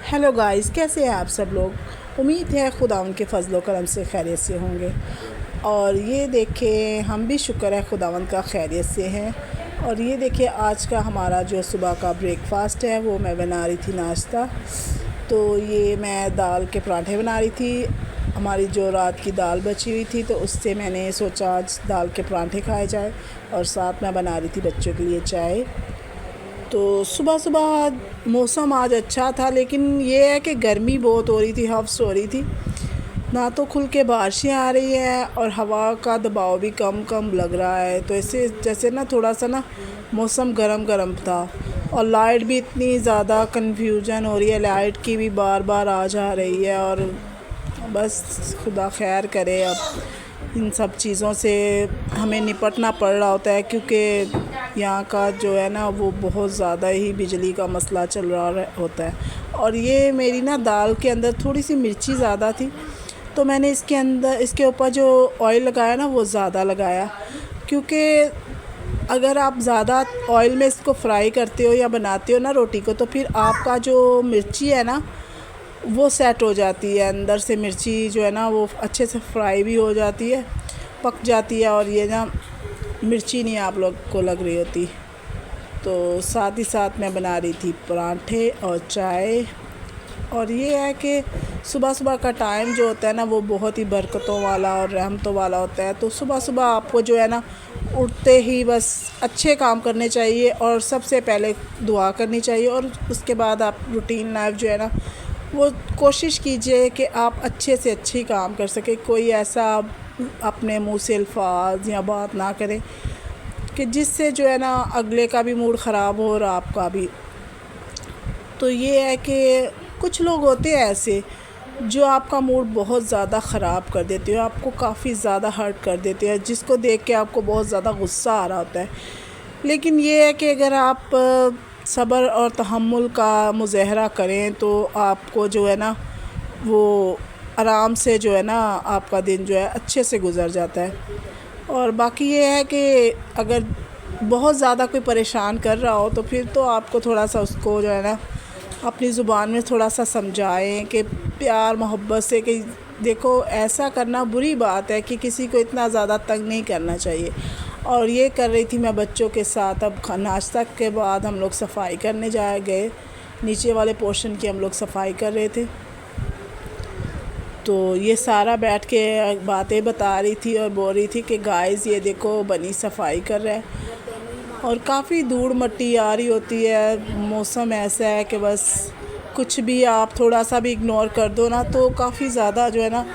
Hello guys, कैसे हैं आप सब लोग। उम्मीद है खुदा उनके फजलो करम से खैरियत से होंगे। और ये देखें, हम भी शुक्र है खुदावंद का खैरियत से हैं। और ये देखिए, आज का हमारा जो सुबह का ब्रेकफास्ट है वो मैं बना रही थी नाश्ता। तो ये मैं दाल के पराठे बना रही थी। हमारी जो रात की दाल बची हुई थी तो उससे मैंने सोचा आज दाल के पराठे खाए जाए। और साथ में बना रही थी बच्चों के लिए चाय। तो सुबह सुबह मौसम आज अच्छा था, लेकिन ये है कि गर्मी बहुत हो रही थी, हफ्स हो रही थी। ना तो खुल के बारिशें आ रही हैं और हवा का दबाव भी कम कम लग रहा है। तो ऐसे जैसे ना थोड़ा सा ना मौसम गरम गरम था। और लाइट भी इतनी ज़्यादा कन्फ्यूजन हो रही है, लाइट की भी बार बार आ जा रही है। और बस खुदा खैर करे, अब इन सब चीज़ों से हमें निपटना पड़ रहा होता है, क्योंकि यहाँ का जो है ना वो बहुत ज़्यादा ही बिजली का मसला चल रहा होता है। और ये मेरी ना दाल के अंदर थोड़ी सी मिर्ची ज़्यादा थी, तो मैंने इसके ऊपर जो ऑयल लगाया ना वो ज़्यादा लगाया। क्योंकि अगर आप ज़्यादा ऑयल में इसको फ्राई करते हो या बनाते हो ना रोटी को, तो फिर आपका जो मिर्ची है ना वो सेट हो जाती है। अंदर से मिर्ची जो है ना वो अच्छे से फ्राई भी हो जाती है, पक जाती है। और ये ना मिर्ची नहीं आप लोग को लग रही होती। तो साथ ही साथ मैं बना रही थी पराठे और चाय। और ये है कि सुबह सुबह का टाइम जो होता है ना वो बहुत ही बरकतों वाला और रहमतों वाला होता है। तो सुबह सुबह आपको जो है ना उठते ही बस अच्छे काम करने चाहिए और सबसे पहले दुआ करनी चाहिए। और उसके बाद आप रूटीन लाइफ जो है ना वो कोशिश कीजिए कि आप अच्छे से अच्छी काम कर सकें। कोई ऐसा अपने मुंह से अल्फाज या बात ना करें कि जिससे जो है ना अगले का भी मूड ख़राब हो और आपका भी। तो ये है कि कुछ लोग होते हैं ऐसे जो आपका मूड बहुत ज़्यादा ख़राब कर देते हो, आपको काफ़ी ज़्यादा हर्ट कर देते हैं, जिसको देख के आपको बहुत ज़्यादा गुस्सा आ रहा होता है। लेकिन ये है कि अगर आप सब्र और तहम्मुल का मुज़ाहरा करें तो आपको जो है ना वो आराम से जो है ना आपका दिन जो है अच्छे से गुज़र जाता है। और बाकी ये है कि अगर बहुत ज़्यादा कोई परेशान कर रहा हो तो फिर तो आपको थोड़ा सा उसको जो है ना अपनी ज़ुबान में थोड़ा सा समझाएं कि प्यार मोहब्बत से, कि देखो ऐसा करना बुरी बात है कि किसी को इतना ज़्यादा तंग नहीं करना चाहिए। और ये कर रही थी मैं बच्चों के साथ। अब नाश्ता के बाद हम लोग सफाई करने गए, नीचे वाले पोर्शन की हम लोग सफाई कर रहे थे। तो ये सारा बैठ के बातें बता रही थी और बोल रही थी कि गाइस ये देखो बनी सफाई कर रहा है। और काफ़ी धूड़ मिट्टी आ रही होती है। मौसम ऐसा है कि बस कुछ भी आप थोड़ा सा भी इग्नोर कर दो ना तो काफ़ी ज़्यादा जो है ना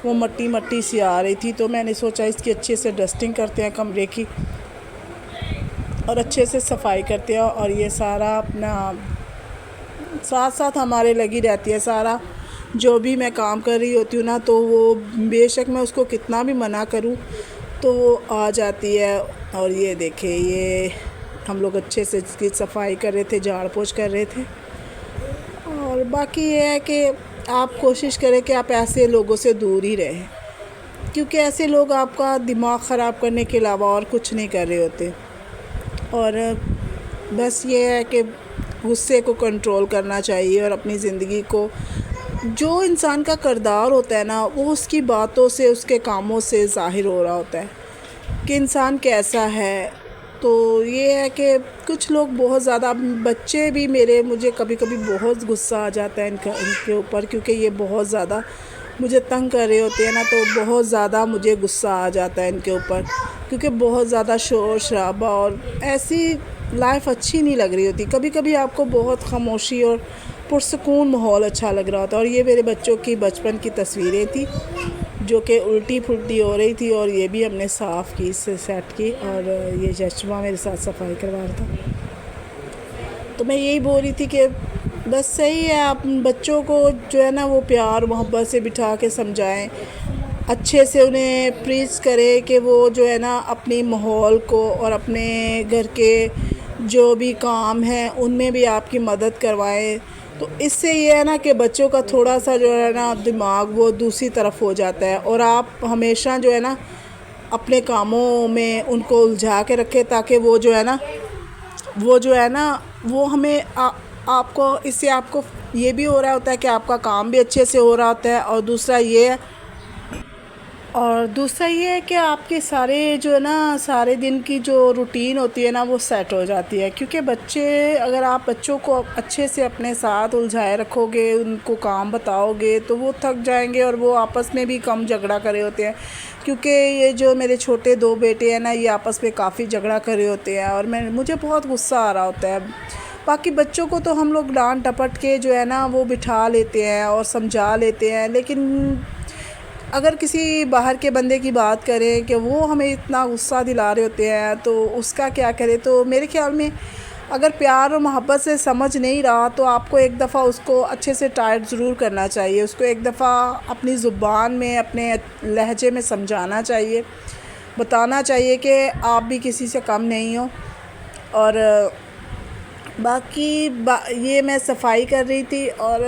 वो मट्टी मट्टी सी आ रही थी। तो मैंने सोचा इसकी अच्छे से डस्टिंग करते हैं कमरे की और अच्छे से सफाई करते हैं। और ये सारा अपना साथ साथ हमारे लगी रहती है। सारा जो भी मैं काम कर रही होती हूँ ना तो वो बेशक मैं उसको कितना भी मना करूँ तो वो आ जाती है। और ये देखें, ये हम लोग अच्छे से इसकी सफाई कर रहे थे, झाड़ पोंछ कर रहे थे। और बाकी ये है कि आप कोशिश करें कि आप ऐसे लोगों से दूर ही रहें, क्योंकि ऐसे लोग आपका दिमाग ख़राब करने के अलावा और कुछ नहीं कर रहे होते। और बस ये है कि गुस्से को कंट्रोल करना चाहिए और अपनी ज़िंदगी को, जो इंसान का किरदार होता है ना वो उसकी बातों से उसके कामों से ज़ाहिर हो रहा होता है कि इंसान कैसा है। तो ये है कि कुछ लोग बहुत ज़्यादा, बच्चे भी मेरे, मुझे कभी कभी बहुत गुस्सा आ जाता है इनके ऊपर, क्योंकि ये बहुत ज़्यादा मुझे तंग कर रहे होते हैं ना। तो बहुत ज़्यादा मुझे गुस्सा आ जाता है इनके ऊपर, क्योंकि बहुत ज़्यादा शोर शराबा और ऐसी लाइफ अच्छी नहीं लग रही होती। कभी कभी आपको बहुत खामोशी और पुरसकून माहौल अच्छा लग रहा होता है। और ये मेरे बच्चों की बचपन की तस्वीरें थी जो कि उल्टी फुल्टी हो रही थी, और ये भी हमने साफ़ की, इससे सेट की। और ये चश्मा मेरे साथ सफाई करवा रहा था। तो मैं यही बोल रही थी कि बस सही है, आप बच्चों को जो है ना वो प्यार मोहब्बत से बिठा के समझाएं, अच्छे से उन्हें प्रीच करें कि वो जो है ना अपनी माहौल को और अपने घर के जो भी काम हैं उनमें भी आपकी मदद करवाएं। तो इससे ये है ना कि बच्चों का थोड़ा सा जो है ना दिमाग वो दूसरी तरफ हो जाता है। और आप हमेशा जो है ना अपने कामों में उनको उलझा के रखें, ताकि वो जो है ना वो हमें आपको इससे आपको ये भी हो रहा होता है कि आपका काम भी अच्छे से हो रहा होता है, और दूसरा ये है कि आपके सारे जो है ना सारे दिन की जो रूटीन होती है ना वो सेट हो जाती है। क्योंकि अगर आप बच्चों को अच्छे से अपने साथ उलझाए रखोगे, उनको काम बताओगे, तो वो थक जाएंगे और वो आपस में भी कम झगड़ा करे होते हैं। क्योंकि ये जो मेरे छोटे 2 बेटे हैं ना, ये आपस में काफ़ी झगड़ा करे होते हैं और मुझे बहुत गुस्सा आ रहा होता है। बाकी बच्चों को तो हम लोग डांट डपट के जो है ना वो बिठा लेते हैं और समझा लेते हैं, लेकिन अगर किसी बाहर के बंदे की बात करें कि वो हमें इतना गुस्सा दिला रहे होते हैं, तो उसका क्या करें। तो मेरे ख्याल में अगर प्यार और मोहब्बत से समझ नहीं रहा, तो आपको एक दफ़ा उसको अच्छे से टाइट ज़रूर करना चाहिए। उसको एक दफ़ा अपनी ज़ुबान में, अपने लहजे में समझाना चाहिए, बताना चाहिए कि आप भी किसी से कम नहीं हो। और ये मैं सफाई कर रही थी और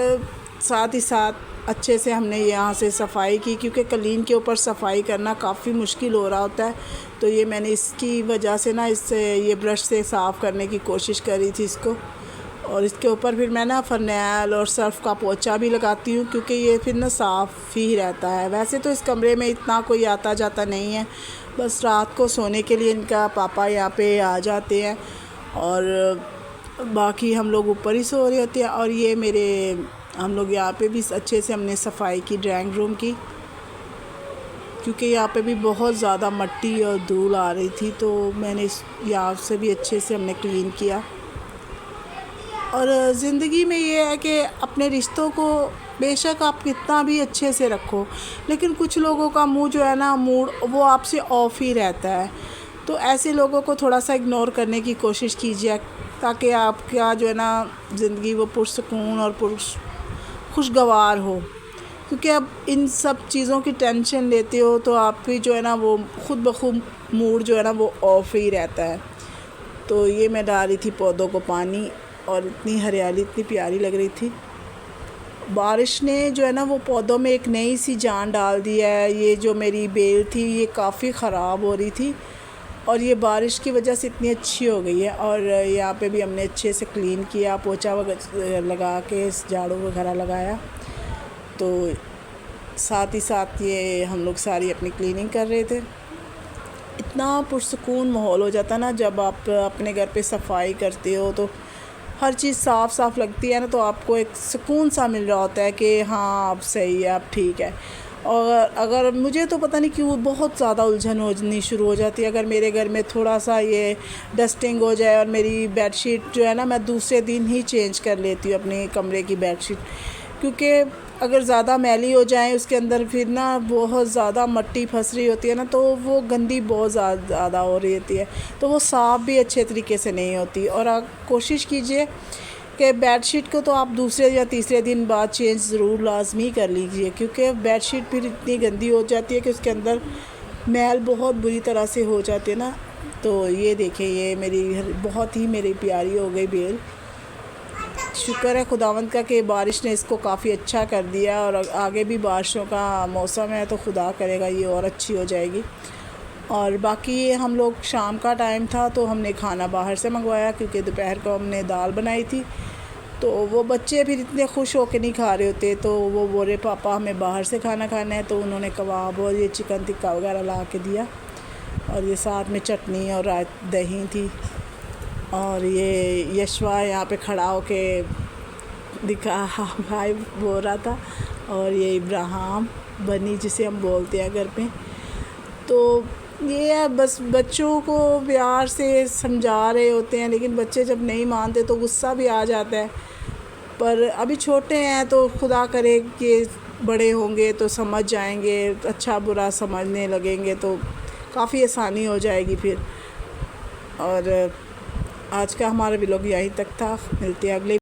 साथ ही साथ अच्छे से हमने यहाँ से सफाई की, क्योंकि कलीन के ऊपर सफाई करना काफ़ी मुश्किल हो रहा होता है। तो ये मैंने इसकी वजह से ना ये ब्रश से साफ़ करने की कोशिश करी थी इसको। और इसके ऊपर फिर मैं ना फ़रनैल और सर्फ़ का पोंछा भी लगाती हूँ, क्योंकि ये फिर ना साफ़ ही रहता है। वैसे तो इस कमरे में इतना कोई आता जाता नहीं है, बस रात को सोने के लिए इनका पापा यहाँ पे आ जाते हैं और बाकी हम लोग ऊपर ही सो रहे होते हैं। और ये हम लोग यहाँ पे भी अच्छे से हमने सफाई की ड्राइंग रूम की, क्योंकि यहाँ पे भी बहुत ज़्यादा मिट्टी और धूल आ रही थी, तो मैंने यहाँ से भी अच्छे से हमने क्लीन किया। और ज़िंदगी में ये है कि अपने रिश्तों को बेशक आप कितना भी अच्छे से रखो, लेकिन कुछ लोगों का मुँह जो है ना, मूड वो आपसे ऑफ ही रहता है। तो ऐसे लोगों को थोड़ा सा इग्नोर करने की कोशिश कीजिए, ताकि आपका जो है ना ज़िंदगी वो पुरसकून और खुशगवार हो। क्योंकि अब इन सब चीज़ों की टेंशन लेते हो तो आपकी जो है ना वो खुद ब खुद मूड जो है ना वो ऑफ ही रहता है। तो ये मैं डाल रही थी पौधों को पानी, और इतनी हरियाली इतनी प्यारी लग रही थी। बारिश ने जो है ना वो पौधों में एक नई सी जान डाल दी है। ये जो मेरी बेल थी ये काफ़ी ख़राब हो रही थी, और ये बारिश की वजह से इतनी अच्छी हो गई है। और यहाँ पे भी हमने अच्छे से क्लीन किया, पोंछा वगैरह लगा के झाड़ू वगैरह लगाया। तो साथ ही साथ ये हम लोग सारी अपनी क्लीनिंग कर रहे थे। इतना पुरसकून माहौल हो जाता ना जब आप अपने घर पे सफाई करते हो, तो हर चीज़ साफ़ लगती है ना, तो आपको एक सुकून सा मिल रहा होता है कि हाँ अब सही है, अब ठीक है। और अगर मुझे तो पता नहीं क्यों बहुत ज़्यादा उलझन होनी शुरू हो जाती है अगर मेरे घर में थोड़ा सा ये डस्टिंग हो जाए। और मेरी बेडशीट जो है ना मैं दूसरे दिन ही चेंज कर लेती हूँ अपने कमरे की बेडशीट, क्योंकि अगर ज़्यादा मैली हो जाए उसके अंदर फिर ना बहुत ज़्यादा मिट्टी फंस रही होती है ना, तो वो गंदी बहुत ज़्यादा हो रही होती है, तो वो साफ़ भी अच्छे तरीके से नहीं होती। और आप कोशिश कीजिए कि बेडशीट को तो आप दूसरे या तीसरे दिन बाद चेंज ज़रूर लाजमी कर लीजिए, क्योंकि बेडशीट फिर इतनी गंदी हो जाती है कि उसके अंदर मैल बहुत बुरी तरह से हो जाती है ना। तो ये देखिए ये बहुत ही मेरी प्यारी हो गई बेल। शुक्र है खुदावंद का कि बारिश ने इसको काफ़ी अच्छा कर दिया, और आगे भी बारिशों का मौसम है तो खुदा करेगा ये और अच्छी हो जाएगी। और बाकी हम लोग शाम का टाइम था तो हमने खाना बाहर से मंगवाया, क्योंकि दोपहर को हमने दाल बनाई थी। तो वो बच्चे फिर इतने खुश होकर नहीं खा रहे होते, तो वो बोले पापा हमें बाहर से खाना खाना है। तो उन्होंने कबाब और ये चिकन टिक्का वगैरह ला के दिया, और ये साथ में चटनी और दही थी। और ये यशवा यहाँ पे खड़ा होके भाई बोल रहा था, और ये इब्राहिम बनी जिसे हम बोलते हैं घर पे। तो ये है बस बच्चों को प्यार से समझा रहे होते हैं, लेकिन बच्चे जब नहीं मानते तो गुस्सा भी आ जाता है। पर अभी छोटे हैं तो खुदा करे कि बड़े होंगे तो समझ जाएंगे, अच्छा बुरा समझने लगेंगे तो काफ़ी आसानी हो जाएगी फिर। और आज का हमारा व्लॉग यहीं तक था, मिलते हैं अगले